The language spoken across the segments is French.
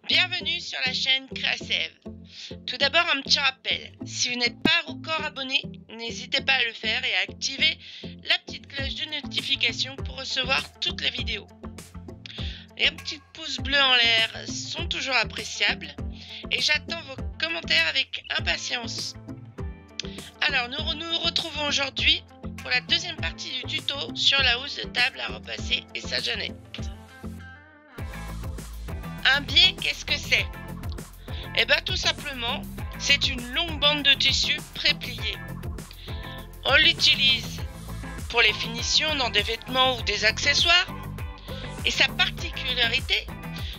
Bienvenue sur la chaîne Créasev. Tout d'abord un petit rappel, si vous n'êtes pas encore abonné, n'hésitez pas à le faire et à activer la petite cloche de notification pour recevoir toutes les vidéos. Les petits pouces bleus en l'air sont toujours appréciables et j'attends vos commentaires avec impatience. Alors nous nous retrouvons aujourd'hui pour la deuxième partie du tuto sur la housse de table à repasser et sa jeannette. Un biais, qu'est-ce que c'est? Eh bien tout simplement, c'est une longue bande de tissu pré-pliée. On l'utilise pour les finitions dans des vêtements ou des accessoires. Et sa particularité,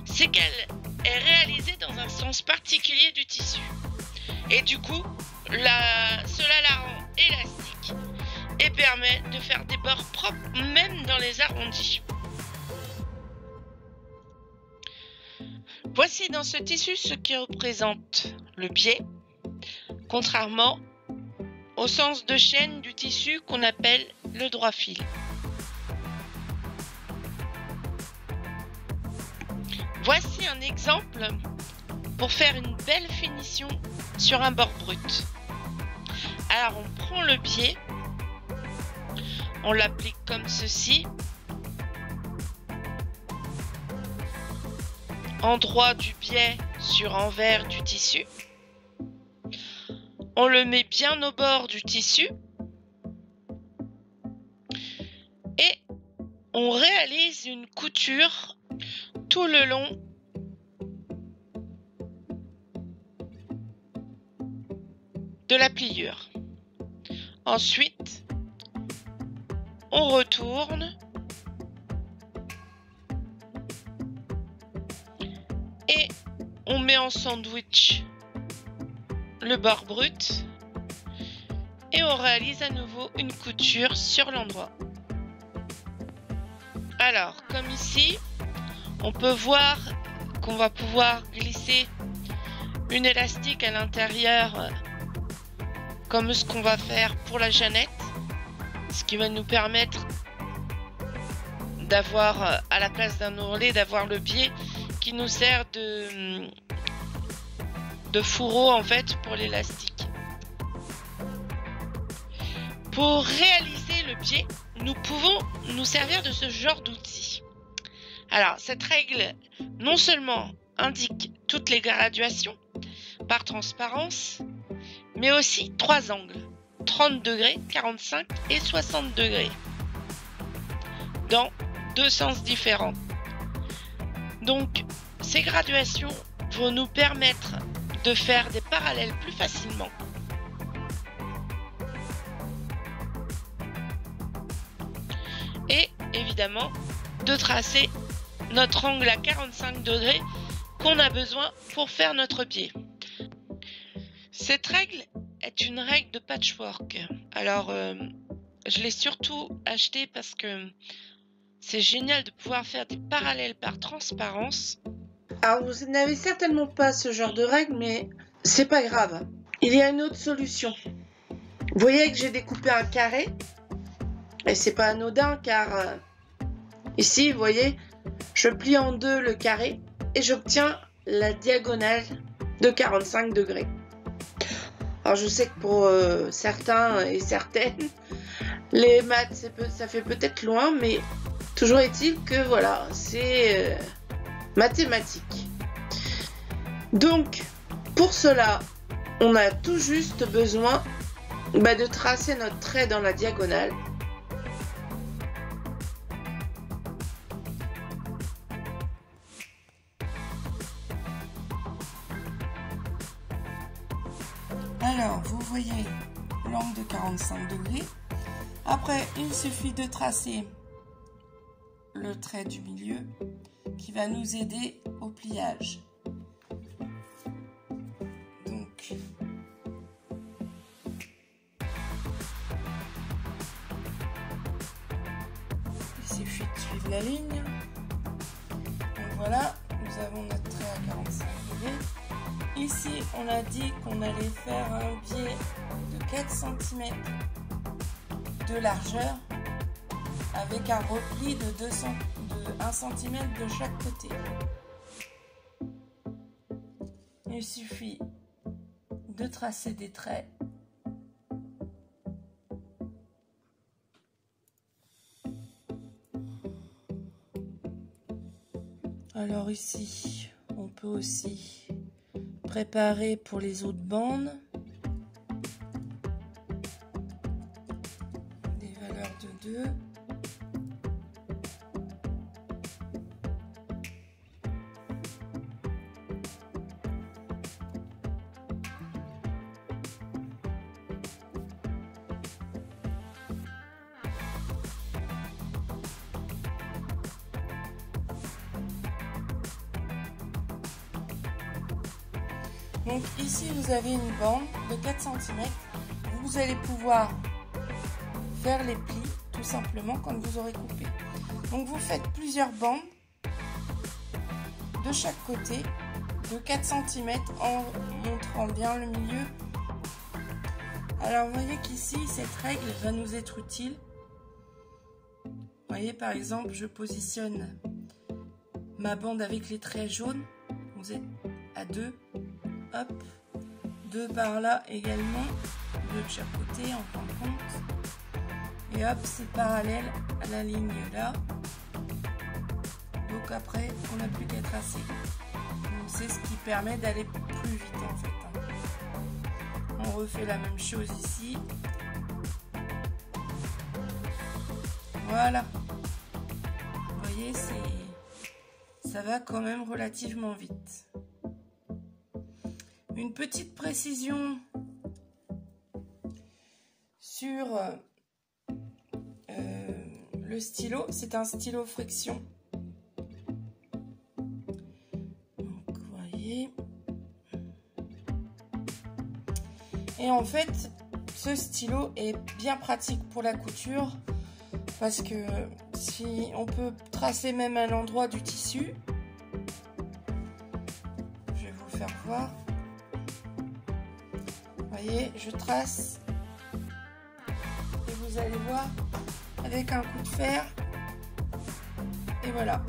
c'est qu'elle est réalisée dans un sens particulier du tissu. Et du coup, cela la rend élastique et permet de faire des bords propres même dans les arrondis. Voici dans ce tissu ce qui représente le biais, contrairement au sens de chaîne du tissu qu'on appelle le droit fil. Voici un exemple pour faire une belle finition sur un bord brut. Alors on prend le biais, on l'applique comme ceci, endroit du biais sur envers du tissu. On le met bien au bord du tissu et on réalise une couture tout le long de la pliure. Ensuite, on retourne et on met en sandwich le bord brut et on réalise à nouveau une couture sur l'endroit. Alors, comme ici, on peut voir qu'on va pouvoir glisser une élastique à l'intérieur comme ce qu'on va faire pour la jeannette, ce qui va nous permettre d'avoir à la place d'un ourlet, d'avoir le biais qui nous sert de fourreau en fait pour l'élastique. Pour réaliser le biais, nous pouvons nous servir de ce genre d'outil. Alors cette règle non seulement indique toutes les graduations par transparence, mais aussi 3 angles, 30 degrés, 45 et 60 degrés, dans 2 sens différents. Donc ces graduations vont nous permettre de faire des parallèles plus facilement. Et évidemment de tracer notre angle à 45 degrés qu'on a besoin pour faire notre biais. Cette règle est une règle de patchwork. Alors je l'ai surtout achetée parce que c'est génial de pouvoir faire des parallèles par transparence. Alors vous n'avez certainement pas ce genre de règle, mais c'est pas grave. Il y a une autre solution. Vous voyez que j'ai découpé un carré. Et c'est pas anodin car ici, vous voyez, je plie en deux le carré et j'obtiens la diagonale de 45 degrés. Alors je sais que pour certains et certaines, les maths ça fait peut-être loin, mais toujours est-il que voilà, c'est mathématique. Donc pour cela, on a tout juste besoin de tracer notre trait dans la diagonale. Alors, vous voyez l'angle de 45 degrés. Après, il suffit de tracer le trait du milieu qui va nous aider au pliage. Donc, il suffit de suivre la ligne. Donc voilà, nous avons notre trait à 45 degrés. Ici, on a dit qu'on allait faire un biais de 4 cm de largeur avec un repli de 1 cm de chaque côté. il suffit de tracer des traits. Alors ici, on peut aussi préparer pour les autres bandes. Des valeurs de 2. Donc ici vous avez une bande de 4 cm. Vous allez pouvoir faire les plis tout simplement quand vous aurez coupé. Donc vous faites plusieurs bandes de chaque côté de 4 cm en montrant bien le milieu. Alors vous voyez qu'ici cette règle va nous être utile. Vous voyez par exemple je positionne ma bande avec les traits jaunes. Vous êtes à 2. Hop, 2 par là également, 2 de chaque côté en fin de compte. Et hop, c'est parallèle à la ligne là. Donc après, on n'a plus qu'à tracer. Donc c'est ce qui permet d'aller plus vite en fait. On refait la même chose ici. Voilà. Vous voyez, ça va quand même relativement vite. Une petite précision sur le stylo, c'est un stylo friction. Donc, vous voyez. Et en fait, ce stylo est bien pratique pour la couture parce que si on peut tracer même à l'endroit du tissu, je vais vous faire voir. Vous voyez, je trace et vous allez voir avec un coup de fer et voilà.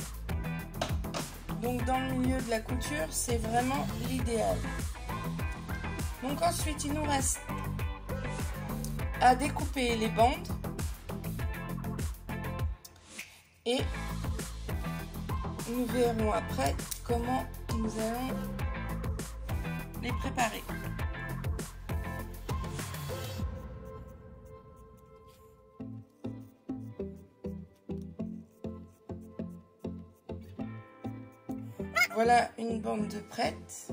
Donc dans le milieu de la couture, c'est vraiment l'idéal. Donc ensuite, il nous reste à découper les bandes et nous verrons après comment nous allons les préparer. Voilà une bande de prête.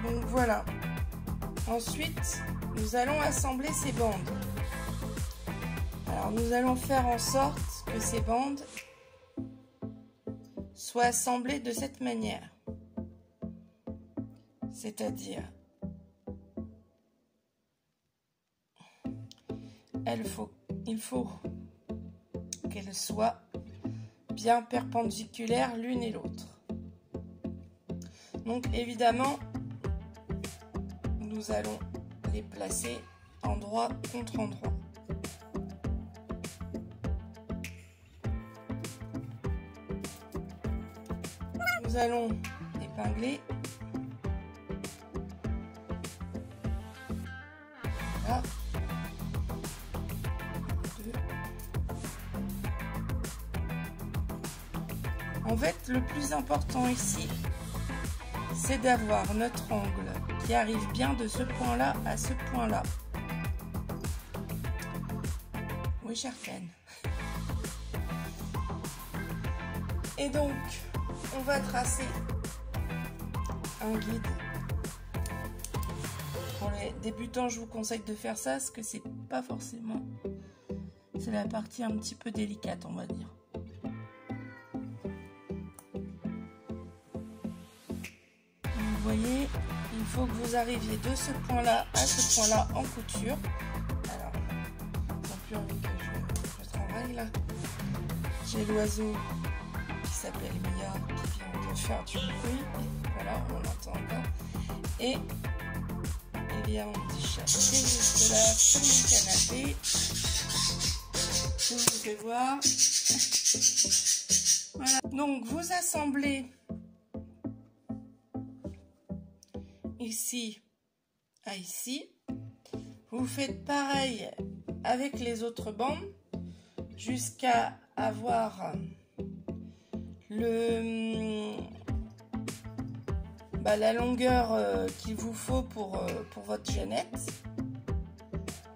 Donc voilà. Ensuite, nous allons assembler ces bandes. Alors nous allons faire en sorte que ces bandes soient assemblées de cette manière. C'est-à-dire, il faut qu'elles soient bien perpendiculaires l'une et l'autre. Donc évidemment, nous allons les placer endroit contre endroit. Nous allons épingler. Voilà. 2. En fait, le plus important ici, c'est d'avoir notre angle qui arrive bien de ce point-là à ce point-là. Oui, chère Ken. Et donc, on va tracer un guide. Pour les débutants, je vous conseille de faire ça, parce que c'est pas forcément... C'est la partie un petit peu délicate, on va dire. Vous voyez, il faut que vous arriviez de ce point-là à ce point-là en couture. Alors, sans plus envie que je travaille là. J'ai l'oiseau qui s'appelle Mia qui vient de faire du bruit. Voilà, on l'entend encore. Et il y a mon petit chat qui est juste là sur mon canapé. Je vous fais voir. Voilà. Donc vous assemblez ici à ici. Vous faites pareil avec les autres bandes jusqu'à avoir la longueur qu'il vous faut pour votre chaînette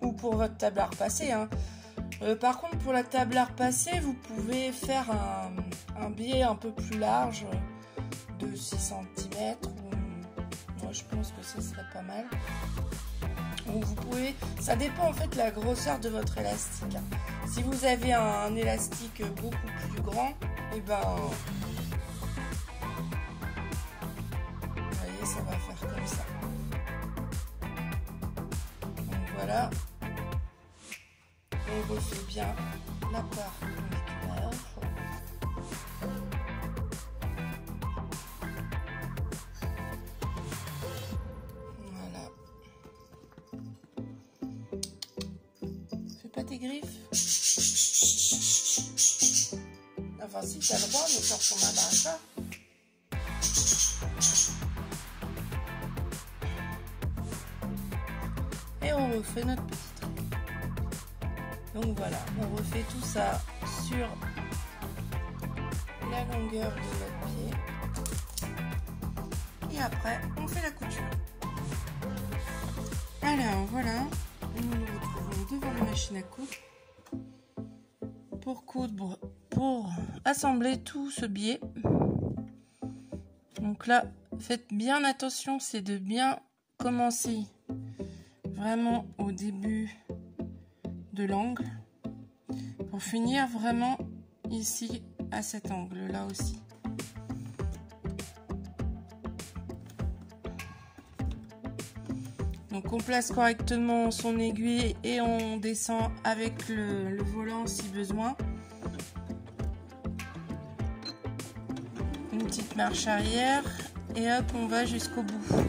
ou pour votre tablard passé, hein. Par contre, pour la tablard passée, vous pouvez faire un biais un peu plus large de 6 cm. Moi, je pense que ce serait pas mal. Ou vous pouvez, ça dépend en fait de la grosseur de votre élastique. Si vous avez un élastique beaucoup plus grand, et ben, vous voyez, ça va faire comme ça. Donc voilà. On refait bien la part auriculaire. Voilà. Fais pas tes griffes. Enfin, si tu as le droit, mais sur ton maman. Et on refait notre petit trait. Donc voilà, on refait tout ça sur la longueur de notre pied. Et après, on fait la couture. Alors voilà, nous nous retrouvons devant la machine à coudre pour assembler tout ce biais. Donc là, faites bien attention, c'est de bien commencer vraiment au début de l'angle pour finir vraiment ici à cet angle là aussi. Donc on place correctement son aiguille et on descend avec le volant si besoin. Une petite marche arrière et hop, on va jusqu'au bout.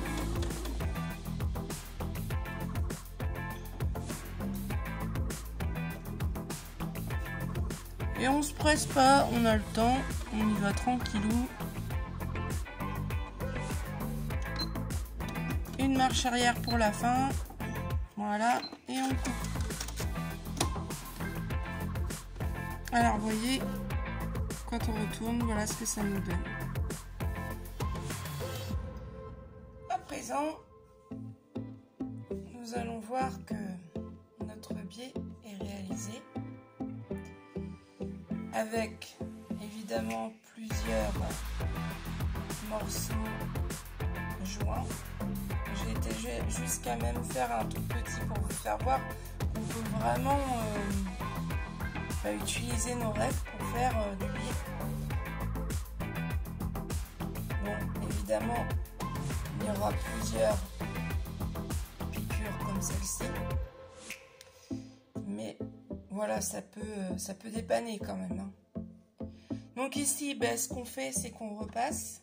Et on se presse pas, on a le temps, on y va tranquillou. Une marche arrière pour la fin, voilà, et on coupe. Alors vous voyez, quand on retourne, voilà ce que ça nous donne. À présent, nous allons voir que notre biais est réalisé. Avec évidemment plusieurs morceaux joints. J'ai été jusqu'à même faire un tout petit pour vous faire voir qu'on peut vraiment utiliser nos rêves pour faire du biais. Bon, évidemment, il y aura plusieurs piqûres comme celle-ci. Mais voilà, ça peut dépanner quand même. Hein. Donc ici, ce qu'on fait, c'est qu'on repasse.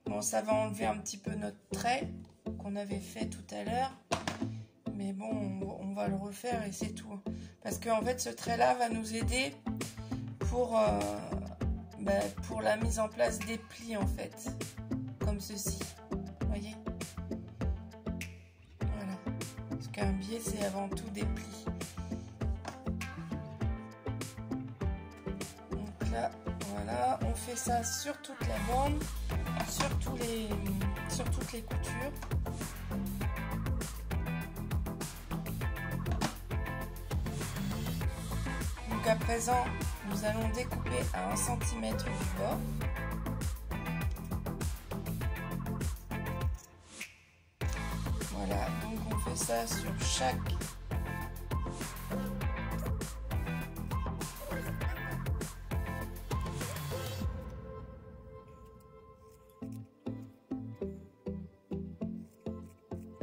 Bon, ça va enlever un petit peu notre trait qu'on avait fait tout à l'heure. Mais bon, on va le refaire et c'est tout. Parce qu'en fait, ce trait-là va nous aider pour la mise en place des plis, en fait. Comme ceci. Vous voyez ? Voilà. Parce qu'un biais, c'est avant tout des plis. Donc là, voilà. On fait ça sur toute la bande. Sur toutes les coutures. Donc à présent, nous allons découper à 1 cm du bord. Voilà, donc on fait ça sur chaque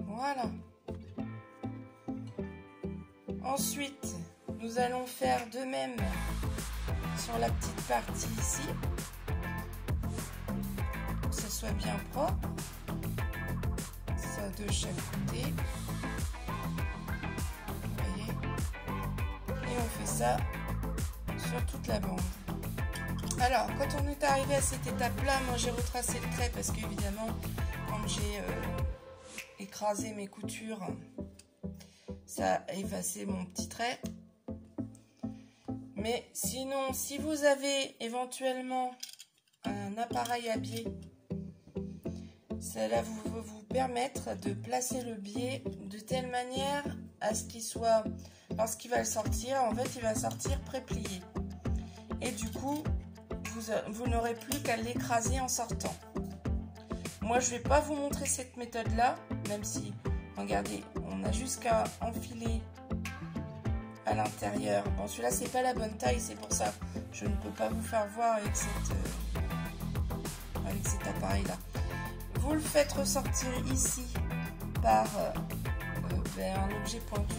voilà. Ensuite, nous allons faire de même sur la petite partie ici. soit bien propre. Ça de chaque côté. Vous voyez? Et on fait ça sur toute la bande. Alors, quand on est arrivé à cette étape-là, moi j'ai retracé le trait parce qu'évidemment, quand j'ai écrasé mes coutures, ça a effacé mon petit trait. Mais sinon, si vous avez éventuellement un appareil à biais, cela va vous permettre de placer le biais de telle manière à ce qu'il soit, lorsqu'il va le sortir, en fait il va sortir pré-plié. Et du coup, vous n'aurez plus qu'à l'écraser en sortant. Moi je ne vais pas vous montrer cette méthode là, même si, regardez, on a juste qu'à enfiler à l'intérieur. Bon, celui-là c'est pas la bonne taille, c'est pour ça je ne peux pas vous faire voir avec cet appareil là. Vous le faites ressortir ici par un objet pointu.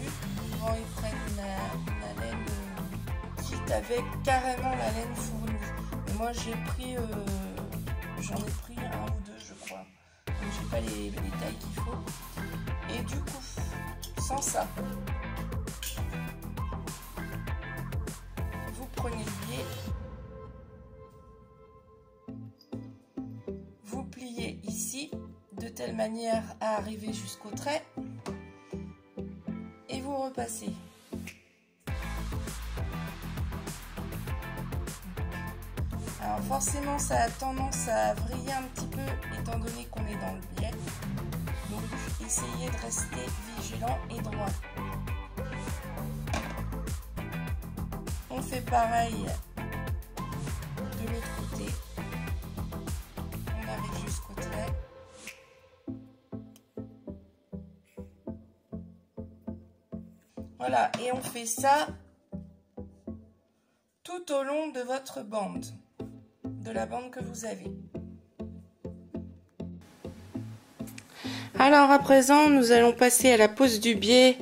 Souvent ils prennent une laine quitte avec carrément la laine fournie. Et moi j'ai pris, j'en ai pris un ou deux je crois. Donc j'ai pas les tailles qu'il faut. Et du coup, sans ça, vous prenez le biais, vous pliez ici de telle manière à arriver jusqu'au trait et vous repassez. Alors forcément ça a tendance à vriller un petit peu étant donné qu'on est dans le biais, donc essayez de rester vigilant et droit. On fait pareil de l'autre côté. On arrive jusqu'au trait. Voilà, et on fait ça tout au long de votre bande, de la bande que vous avez. Alors à présent, nous allons passer à la pose du biais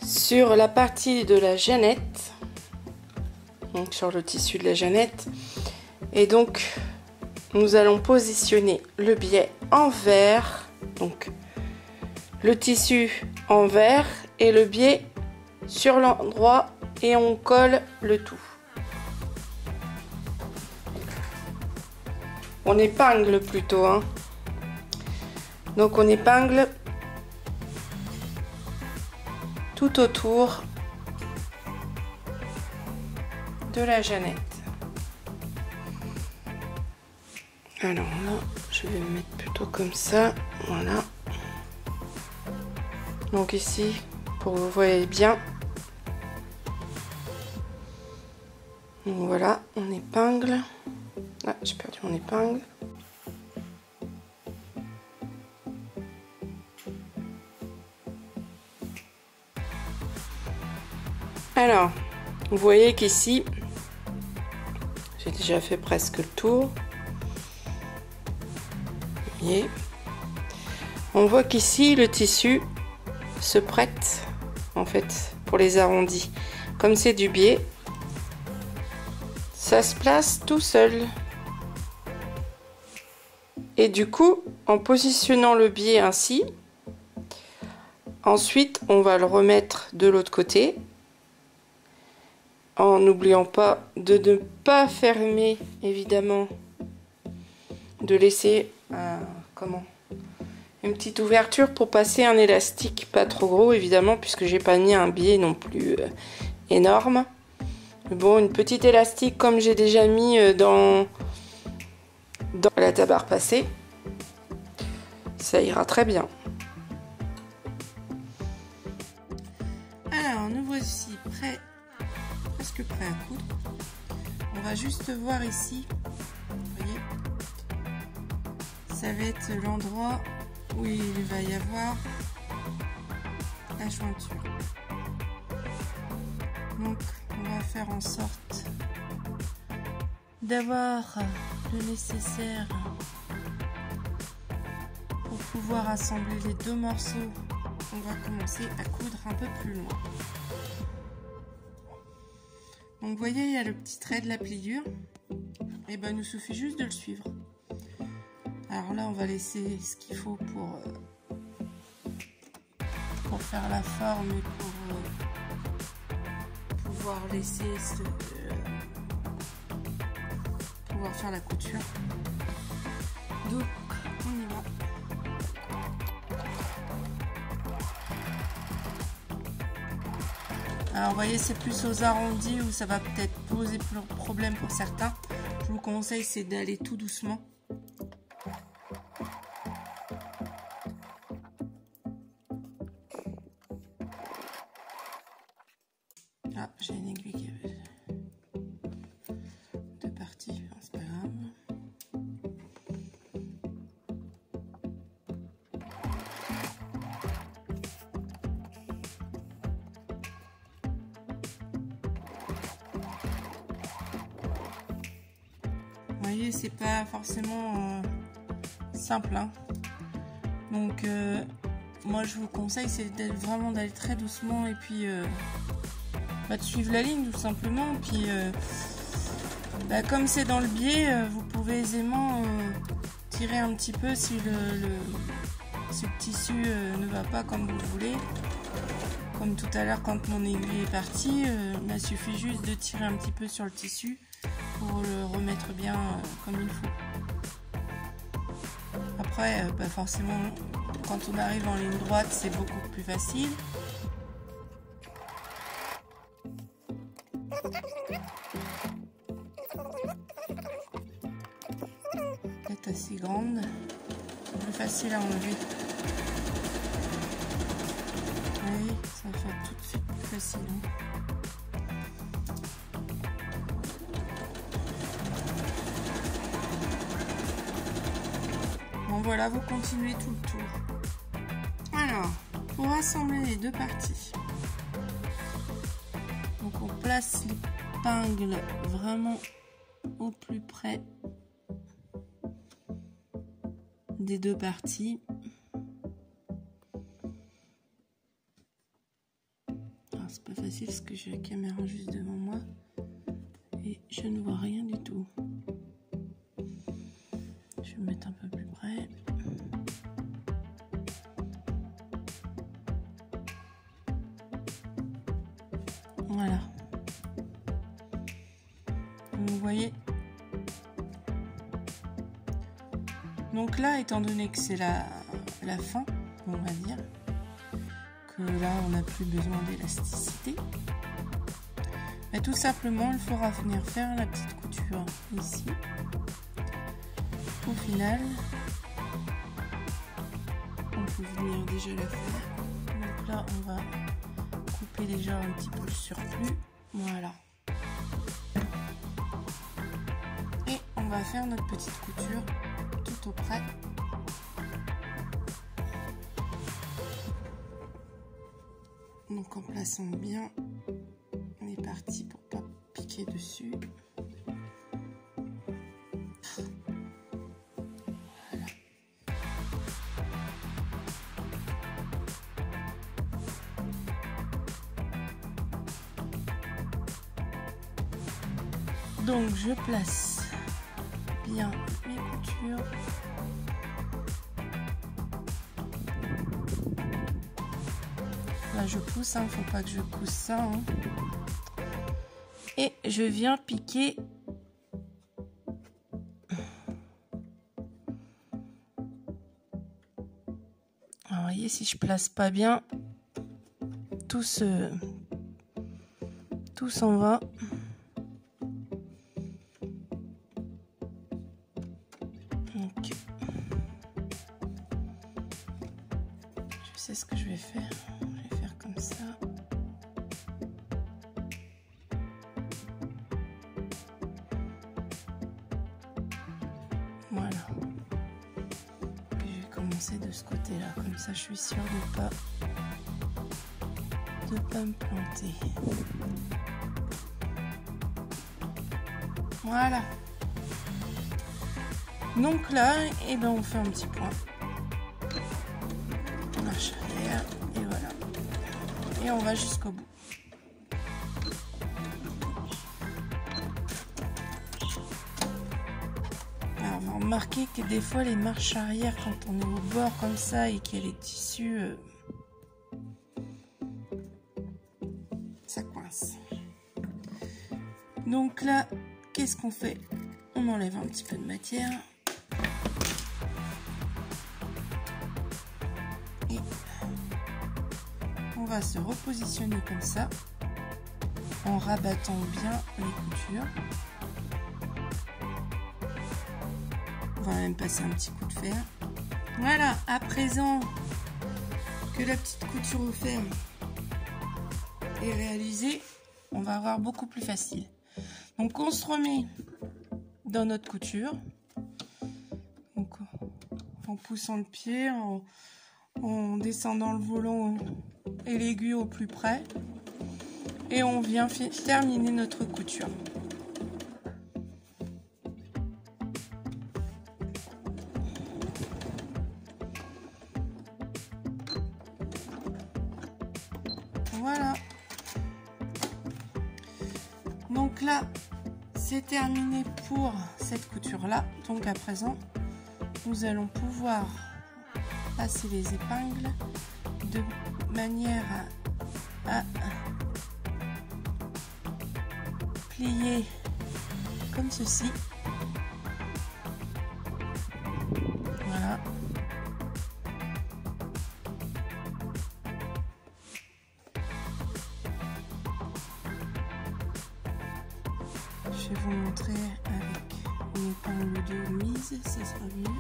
sur la partie de la jeannette. Donc sur le tissu de la jeannette, et donc nous allons positionner le biais envers, donc le tissu envers et le biais sur l'endroit, et on colle le tout. On épingle plutôt, hein. Donc on épingle tout autour de la jeannette. Alors là, je vais me mettre plutôt comme ça, voilà. Donc ici, pour que vous voyez bien. Donc voilà, on épingle. Ah, j'ai perdu mon épingle. Alors, vous voyez qu'ici, j'ai déjà fait presque le tour. Vous voyez, on voit qu'ici le tissu se prête en fait pour les arrondis. Comme c'est du biais, ça se place tout seul. Et du coup, en positionnant le biais ainsi, ensuite on va le remettre de l'autre côté, en n'oubliant pas de ne pas fermer, évidemment, de laisser une petite ouverture pour passer un élastique, pas trop gros évidemment, puisque j'ai pas mis un biais non plus énorme. Mais bon, une petite élastique comme j'ai déjà mis dans la tabarre passée, ça ira très bien. Alors nous voici presque prêts à coudre. On va juste voir ici, vous voyez, ça va être l'endroit où il va y avoir la jointure. Donc on va faire en sorte d'avoir le nécessaire pour pouvoir assembler les deux morceaux. On va commencer à coudre un peu plus loin. Donc vous voyez, il y a le petit trait de la pliure. Et ben, il nous suffit juste de le suivre. Alors là, on va laisser ce qu'il faut pour faire la forme et pour pouvoir laisser pouvoir faire la couture. Donc, on y va. Alors, vous voyez, c'est plus aux arrondis où ça va peut-être poser problème pour certains. Je vous conseille, c'est d'aller tout doucement. Ah, j'ai une aiguille qui avait deux parties, c'est pas grave. Vous voyez, c'est pas forcément simple, hein. Donc moi je vous conseille, c'est vraiment d'aller très doucement et puis de suivre la ligne tout simplement. Puis comme c'est dans le biais, vous pouvez aisément tirer un petit peu si si le tissu ne va pas comme vous voulez. Comme tout à l'heure quand mon aiguille est partie, il suffit juste de tirer un petit peu sur le tissu pour le remettre bien comme il faut. Après, forcément, quand on arrive en ligne droite, c'est beaucoup plus facile. Peut-être assez grande, c'est plus facile à enlever. Oui, ça va faire tout de suite plus facile. Bon voilà, vous continuez tout le tour. Alors, pour assembler les deux parties, donc on place l'épingle vraiment au plus près des deux parties. Alors c'est pas facile parce que j'ai la caméra juste devant moi et je ne vois rien du tout. Je vais me mettre un peu plus près. Voilà. Vous voyez. Donc là, étant donné que c'est la fin, on va dire, que là, on n'a plus besoin d'élasticité, mais tout simplement, il faudra venir faire la petite couture ici. Au final, on peut venir déjà la faire. Donc là, on va couper déjà un petit peu le surplus. Voilà. Et on va faire notre petite couture tout auprès. Donc en plaçant bien les parties pour pas piquer dessus. Donc je place bien mes coutures. Là je pousse, hein, faut pas que je pousse ça. Hein. Et je viens piquer alors, vous voyez, si je place pas bien, tout s'en va. Je sais ce que je vais faire. Je vais faire comme ça. Voilà. Et je vais commencer de ce côté-là. Comme ça, je suis sûre de pas me planter. Voilà. Donc là, et ben on fait un petit point. Marche arrière et voilà. Et on va jusqu'au bout. Alors Remarquez que des fois les marches arrière, quand on est au bord comme ça et qu'il y a les tissus, ça coince. Donc là, qu'est-ce qu'on fait? On enlève un petit peu de matière. Et on va se repositionner comme ça, en rabattant bien les coutures. On va même passer un petit coup de fer. Voilà, à présent que la petite couture au fer est réalisée, on va avoir beaucoup plus facile. Donc on se remet dans notre couture, donc en poussant le pied, en descendant le volant et l'aiguille au plus près, et on vient terminer notre couture. Voilà. Donc là, c'est terminé pour cette couture là. Donc à présent, nous allons pouvoir passer les épingles de manière à plier comme ceci. Voilà. Je vais vous montrer avec une épingle de mise, ça sera mieux.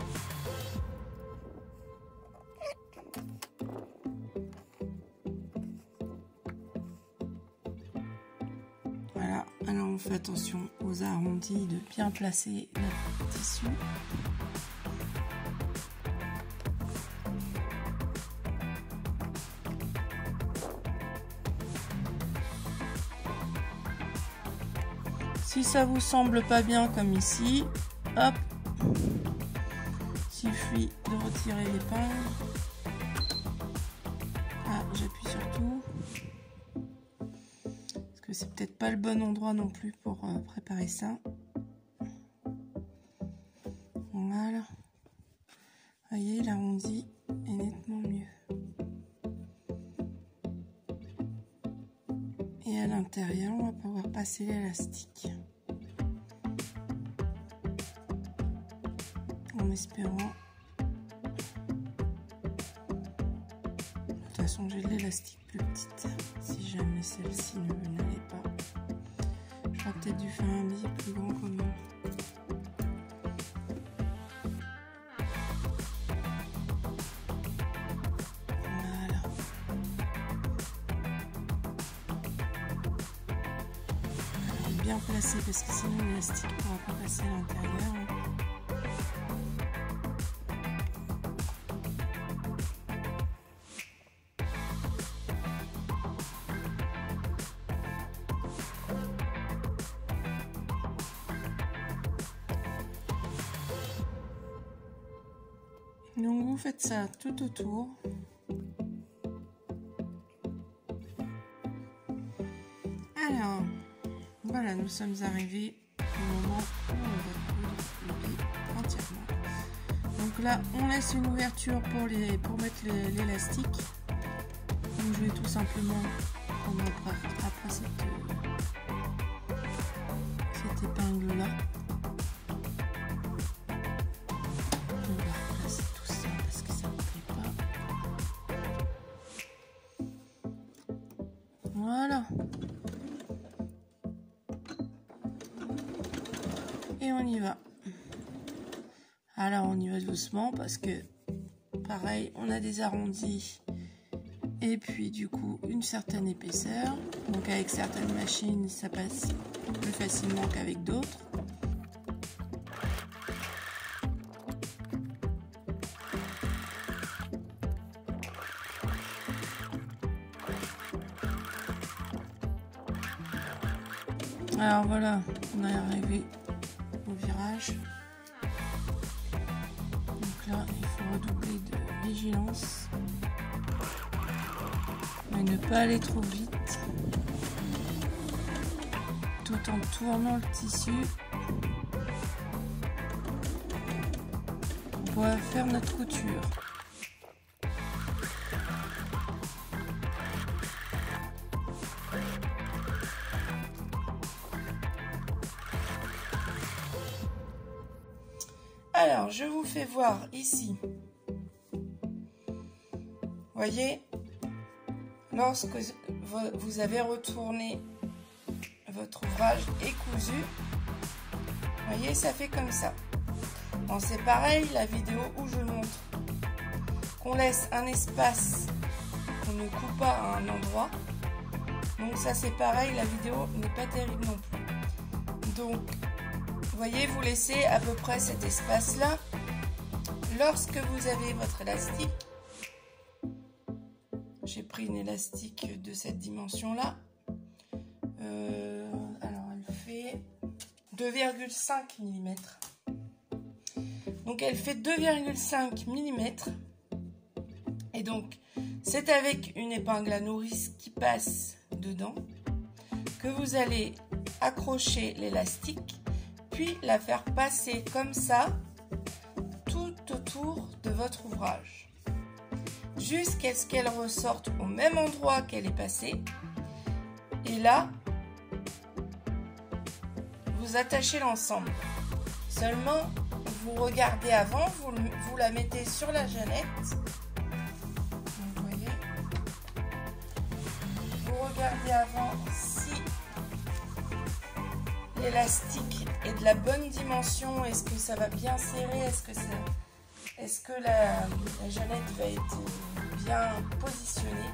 Voilà, alors on fait attention aux arrondis, de bien placer notre tissu. Si ça vous semble pas bien comme ici, hop, il suffit de retirer l'épingle. Ah, j'appuie sur tout. Parce que c'est peut-être pas le bon endroit non plus pour préparer ça. Voilà. Voyez, l'arrondi est nettement mieux. Et à l'intérieur, on va pouvoir passer l'élastique. En espérant. De toute façon, j'ai de l'élastique plus petite. Si jamais celle-ci ne l'est pas. J'aurais peut-être dû faire un billet plus grand quand même. Voilà. Alors, bien placé parce que sinon l'élastique ne pourra pas passer à l'intérieur. Donc vous faites ça tout autour. Alors, voilà, nous sommes arrivés au moment où on va coudre le pied entièrement. Donc là, on laisse une ouverture pour mettre l'élastique. Donc je vais tout simplement prendre après cette épingle là. Voilà. Et on y va. Alors on y va doucement parce que pareil, on a des arrondis et puis du coup une certaine épaisseur. Donc avec certaines machines, ça passe plus facilement qu'avec d'autres. Alors voilà, on est arrivé au virage. Donc là, il faut redoubler de vigilance. Mais ne pas aller trop vite. Tout en tournant le tissu. pour faire notre couture. Alors, je vous fais voir ici. Voyez, lorsque vous avez retourné votre ouvrage et cousu, voyez, ça fait comme ça. Bon, c'est pareil, la vidéo où je montre qu'on laisse un espace, qu'on ne coupe pas à un endroit. Donc ça c'est pareil, la vidéo n'est pas terrible non plus. Donc, vous voyez, vous laissez à peu près cet espace-là. Lorsque vous avez votre élastique, j'ai pris une élastique de cette dimension-là. Alors, elle fait 2,5 mm. Donc, elle fait 2,5 mm. Et donc, c'est avec une épingle à nourrice qui passe dedans que vous allez accrocher l'élastique, puis la faire passer comme ça tout autour de votre ouvrage, jusqu'à ce qu'elle ressorte au même endroit qu'elle est passée. Et là, vous attachez l'ensemble. Seulement, vous regardez avant, vous la mettez sur la jeannette. Vous voyez, vous regardez avant si l'élastique est de la bonne dimension, est-ce que ça va bien serrer, est-ce que la jeannette va être bien positionnée.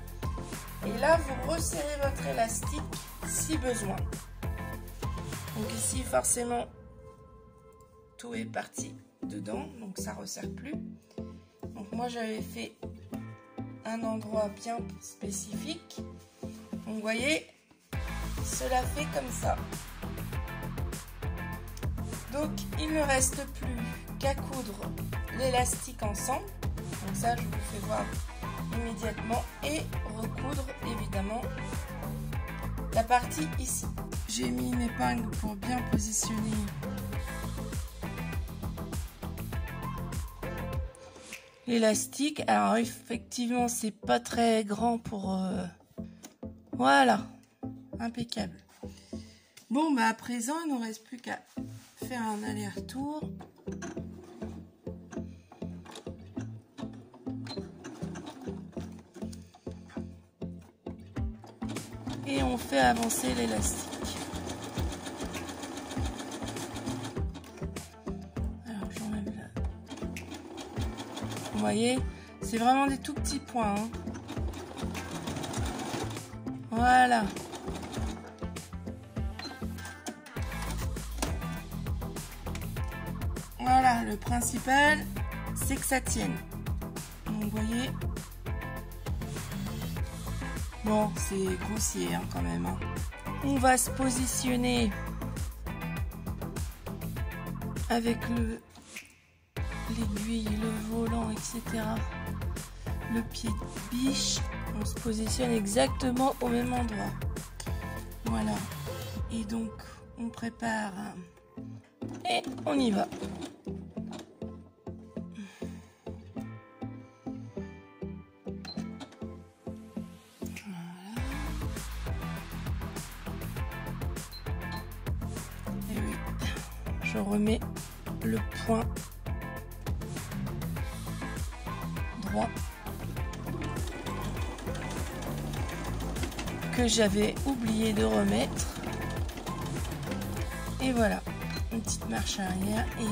Et là, vous resserrez votre élastique si besoin. Donc ici, forcément, tout est parti dedans, donc ça ne resserre plus. Donc moi, j'avais fait un endroit bien spécifique. Donc vous voyez, cela fait comme ça. Donc, il ne reste plus qu'à coudre l'élastique ensemble. Donc ça, je vous fais voir immédiatement. Et recoudre, évidemment, la partie ici. J'ai mis une épingle pour bien positionner l'élastique. Alors, effectivement, c'est pas très grand pour... Voilà, impeccable. Bon, bah à présent, il ne nous reste plus qu'à faire un aller-retour. Et on fait avancer l'élastique. Alors, j'enlève là. Vous voyez, c'est vraiment des tout petits points. Hein. Voilà. Voilà, le principal, c'est que ça tienne. Donc, vous voyez. Bon, c'est grossier hein, quand même. Hein. On va se positionner avec l'aiguille, le volant, etc. Le pied de biche. On se positionne exactement au même endroit. Voilà. Et donc, on prépare et on y va. Je remets le point droit que j'avais oublié de remettre. Et voilà, une petite marche arrière et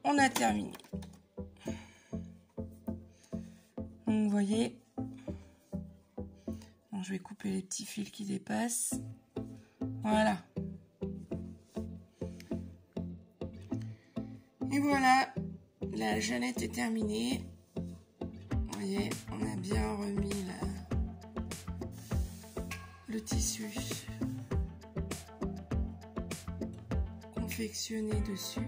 on a terminé. Donc vous voyez, bon, je vais couper les petits fils qui dépassent. Voilà. Et voilà, la jeannette est terminée. Vous voyez, on a bien remis le tissu confectionné dessus.